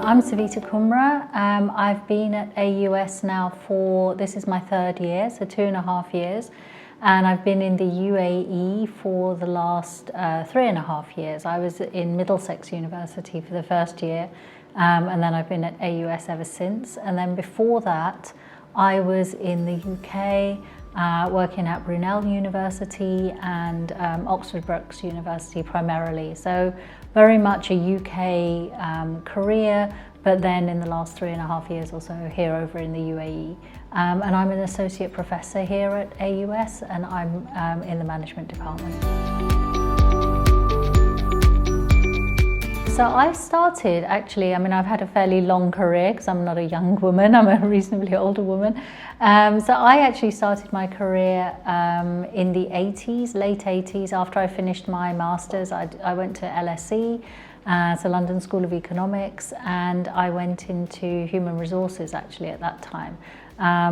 I'm Savita Kumra. I've been at AUS now this is my third year, so 2.5 years. And I've been in the UAE for the last 3.5 years. I was in Middlesex University for the first year, and then I've been at AUS ever since. And then before that, I was in the UK, working at Brunel University and Oxford Brookes University primarily. So very much a UK career, but then in the last 3.5 years or so here over in the UAE. And I'm an associate professor here at AUS, and I'm in the management department. So I started I've had a fairly long career because I'm not a young woman, I'm a reasonably older woman. So I actually started my career in the 80s, late 80s. After I finished my master's, I went to LSE, so London School of Economics, and I went into human resources actually at that time.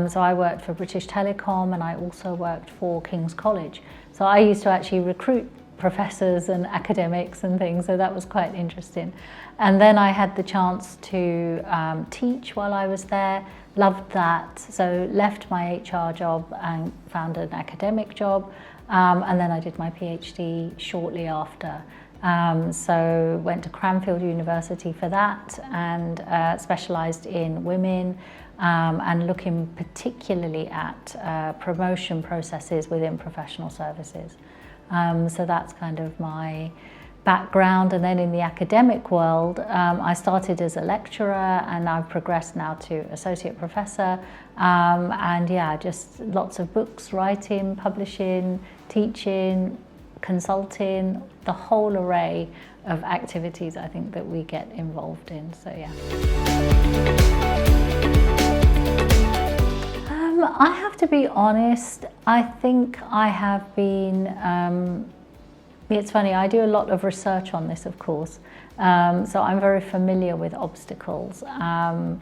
So I worked for British Telecom, and I also worked for King's College. So I used to actually recruit professors and academics and things, so that was quite interesting. And then I had the chance to teach while I was there, loved that, so left my HR job and found an academic job, and then I did my PhD shortly after. So went to Cranfield University for that, and specialised in women, and looking particularly at promotion processes within professional services. So that's kind of my background. And then in the academic world, I started as a lecturer, and I've progressed now to associate professor. And yeah, just lots of books, writing, publishing, teaching, consulting, the whole array of activities I think that we get involved in. So yeah. I have to be honest, I think I have been, it's funny, I do a lot of research on this, of course, so I'm very familiar with obstacles, and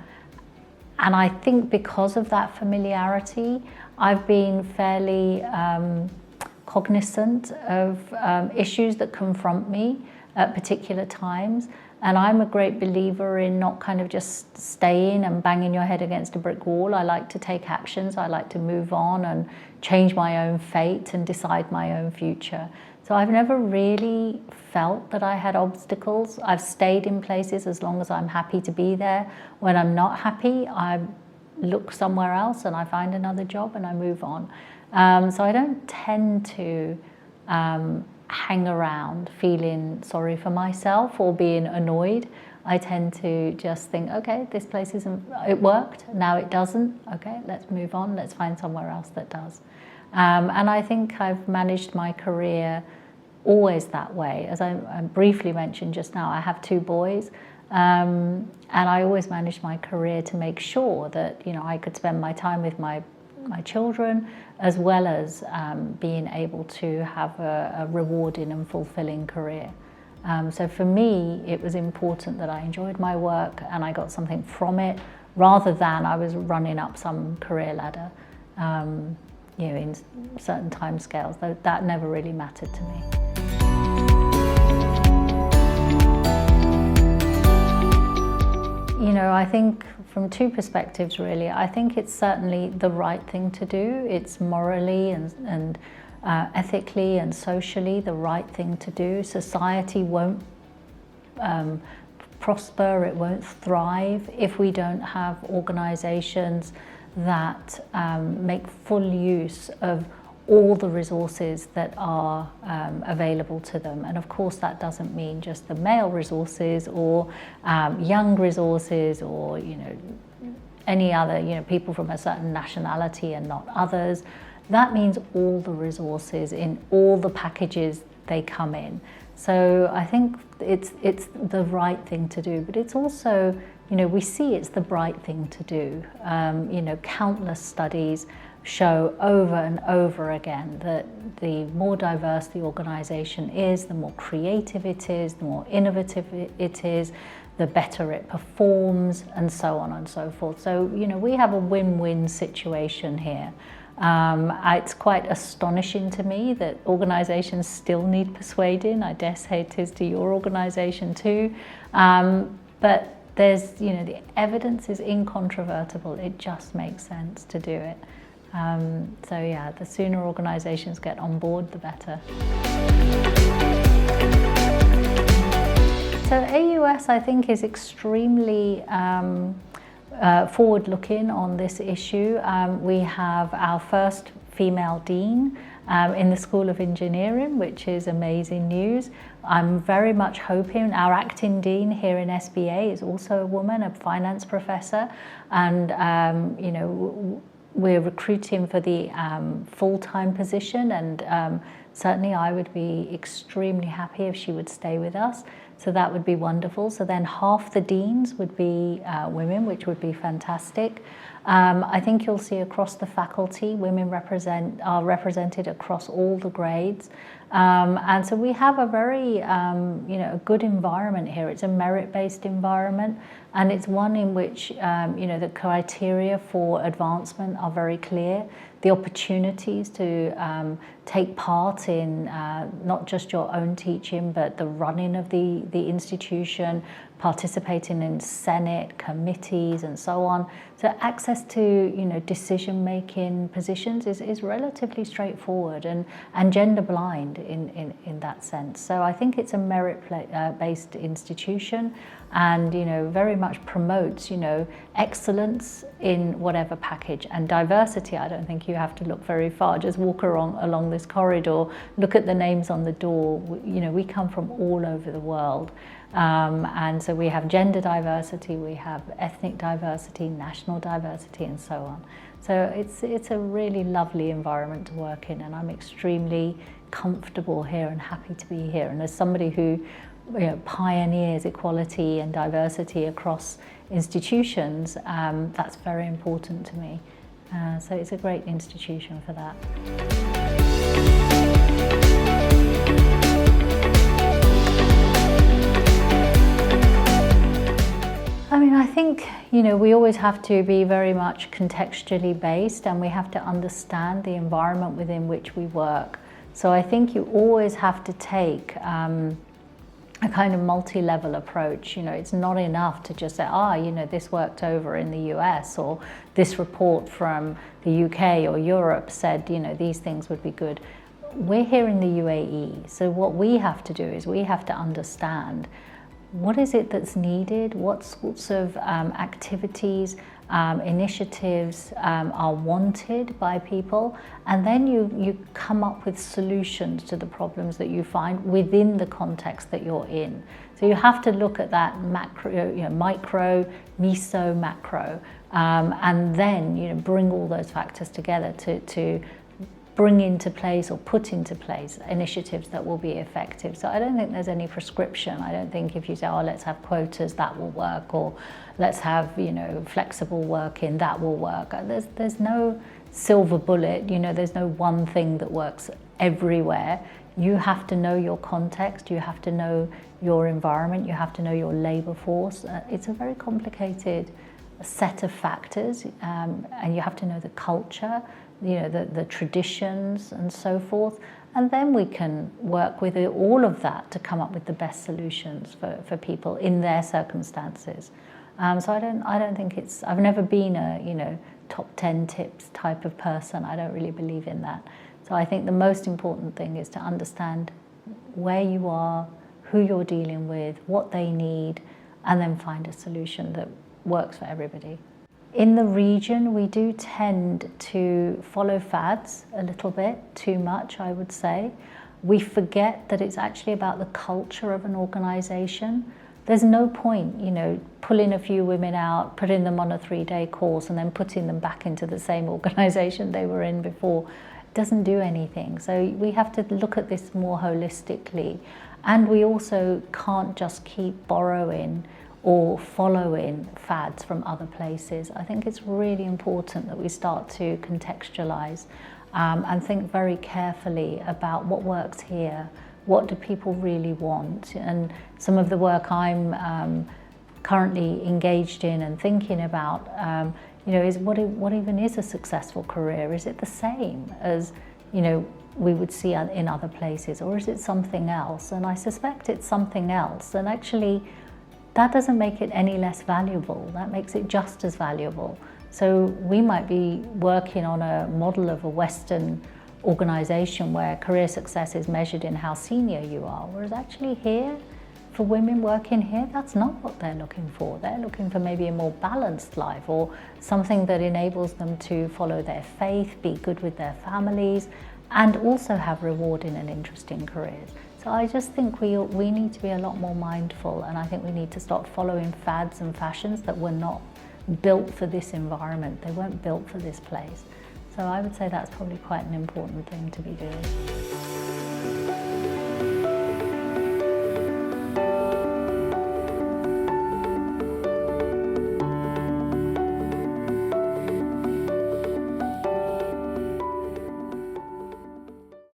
I think because of that familiarity, I've been fairly cognizant of issues that confront me at particular times. And I'm a great believer in not kind of just staying and banging your head against a brick wall. I like to take actions. I like to move on and change my own fate and decide my own future. So I've never really felt that I had obstacles. I've stayed in places as long as I'm happy to be there. When I'm not happy, I look somewhere else and I find another job and I move on. So I don't tend to hang around feeling sorry for myself or being annoyed. I tend to just think, okay, this place it worked, now it doesn't, okay, let's move on, let's find somewhere else that does. And I think I've managed my career always that way. As I briefly mentioned just now, I have 2 boys, and I always managed my career to make sure that, you know, I could spend my time with my children, as well as being able to have a rewarding and fulfilling career. So for me, it was important that I enjoyed my work and I got something from it, rather than I was running up some career ladder, you know, in certain timescales. That never really mattered to me. You know, I think from 2 perspectives really. I think it's certainly the right thing to do. It's morally and ethically and socially the right thing to do. Society won't prosper, it won't thrive if we don't have organisations that make full use of all the resources that are available to them. And of course that doesn't mean just the male resources or young resources, or, you know, any other, you know, people from a certain nationality and not others. That means all the resources in all the packages they come in. So I think it's the right thing to do, but it's also, you know, we see it's the bright thing to do. You know, countless studies show over and over again that the more diverse the organisation is, the more creative it is, the more innovative it is, the better it performs, and so on and so forth. So, you know, we have a win-win situation here. It's quite astonishing to me that organisations still need persuading. I dare say it is to your organisation too. But there's, the evidence is incontrovertible. It just makes sense to do it. So yeah, the sooner organisations get on board, the better. So AUS, I think, is extremely forward-looking on this issue. We have our first female dean in the School of Engineering, which is amazing news. I'm very much hoping our acting dean here in SBA is also a woman, a finance professor, and we're recruiting for the full-time position, and certainly I would be extremely happy if she would stay with us. So that would be wonderful. So then half the deans would be women, which would be fantastic. I think you'll see across the faculty, women are represented across all the grades. And so we have a very, a good environment here. It's a merit-based environment, and it's one in which, the criteria for advancement are very clear. The opportunities to take part in not just your own teaching, but the running of the institution, participating in Senate, committees, and so on. So access to, decision-making positions is relatively straightforward and gender-blind in that sense. So I think it's a merit-based institution, and, very much promotes, excellence in whatever package. And diversity, I don't think you have to look very far. Just walk along this corridor, look at the names on the door. We come from all over the world. And so we have gender diversity, we have ethnic diversity, national diversity, and so on. So it's a really lovely environment to work in, and I'm extremely comfortable here and happy to be here. And as somebody who pioneers equality and diversity across institutions, that's very important to me. So it's a great institution for that. I think, we always have to be very much contextually based, and we have to understand the environment within which we work. So I think you always have to take a kind of multi-level approach. It's not enough to just say, this worked over in the US, or this report from the UK or Europe said, these things would be good. We're here in the UAE, so what we have to do is we have to understand what is it that's needed, what sorts of activities, initiatives are wanted by people, and then you come up with solutions to the problems that you find within the context that you're in. So you have to look at that macro, micro, meso, macro, and then bring all those factors together to bring into place or put into place initiatives that will be effective. So I don't think there's any prescription. I don't think if you say, let's have quotas, that will work, or let's have, flexible working, that will work. There's no silver bullet, there's no one thing that works everywhere. You have to know your context, you have to know your environment, you have to know your labor force. It's a very complicated set of factors, and you have to know the culture, the traditions and so forth, and then we can work with all of that to come up with the best solutions for people in their circumstances. So I don't think I've never been a top 10 tips type of person. I don't really believe in that. So I think the most important thing is to understand where you are, who you're dealing with, what they need, and then find a solution that works for everybody. In the region, we do tend to follow fads a little bit, too much, I would say. We forget that it's actually about the culture of an organisation. There's no point, pulling a few women out, putting them on a 3-day course, and then putting them back into the same organisation they were in before. It doesn't do anything. So we have to look at this more holistically. And we also can't just keep borrowing or following fads from other places. I think it's really important that we start to contextualize and think very carefully about what works here, what do people really want. And some of the work I'm currently engaged in and thinking about is what even is a successful career? Is it the same as we would see in other places, or is it something else? And I suspect it's something else. And actually, that doesn't make it any less valuable. That makes it just as valuable. So we might be working on a model of a Western organization where career success is measured in how senior you are, whereas actually here, for women working here, that's not what they're looking for. They're looking for maybe a more balanced life, or something that enables them to follow their faith, be good with their families, and also have rewarding and interesting careers. So I just think we need to be a lot more mindful, and I think we need to stop following fads and fashions that were not built for this environment. They weren't built for this place. So I would say that's probably quite an important thing to be doing.